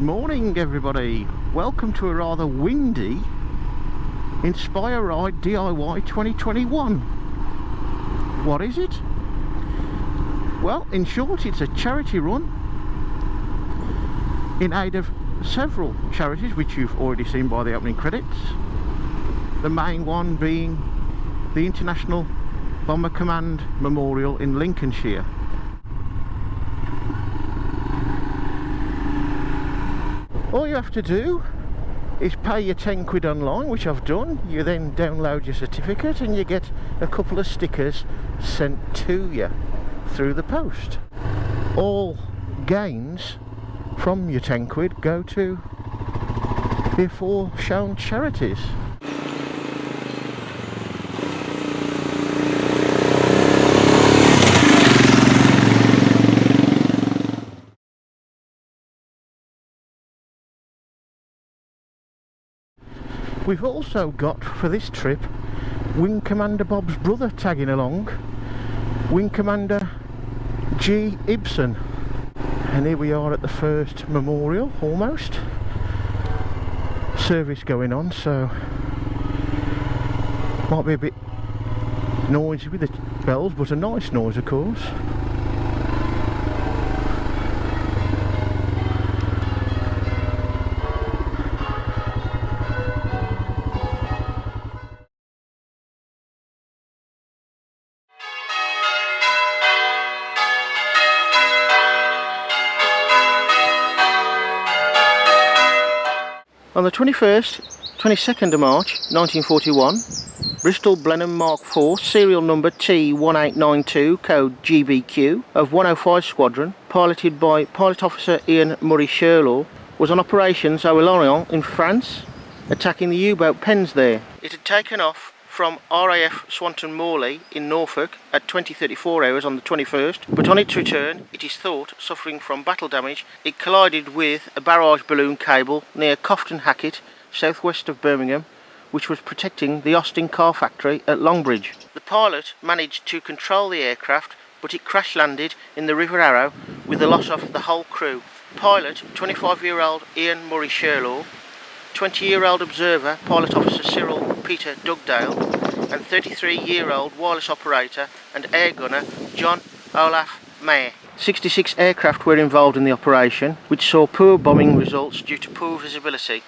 morning everybody, welcome to a rather windy Inspire Ride DIY 2021. What is it? Well, in short, it's a charity run in aid of several charities which you've already seen by the opening credits. The main one being the International Bomber Command Memorial in Lincolnshire. All you have to do is pay your 10 quid online, which I've done. You then download your certificate and you get a couple of stickers sent to you through the post. All gains from your 10 quid go to the aforementioned charities. We've also got for this trip Wing Commander Bob's brother tagging along, Wing Commander G. Ibsen. And here we are at the first memorial, almost. Service going on, so might be a bit noisy with the bells, but a nice noise of course. On the 22nd of March 1941, Bristol Blenheim Mark IV, serial number T1892, code GBQ, of 105 Squadron, piloted by Pilot Officer Ian Murray Sherlaw, was on operations over Lorient in France, attacking the U-boat pens there. It had taken off from RAF Swanton Morley in Norfolk at 20:34 hours on the 21st, but on its return, it is thought, suffering from battle damage, it collided with a barrage balloon cable near Cofton Hackett, southwest of Birmingham, which was protecting the Austin car factory at Longbridge. The pilot managed to control the aircraft, but it crash landed in the River Arrow with the loss of the whole crew. Pilot, 25-year-old Ian Murray Sherlaw, 20-year-old observer, Pilot Officer Cyril Peter Dugdale, and 33-year-old wireless operator and air gunner John Olaf Mayer. 66 aircraft were involved in the operation, which saw poor bombing results due to poor visibility.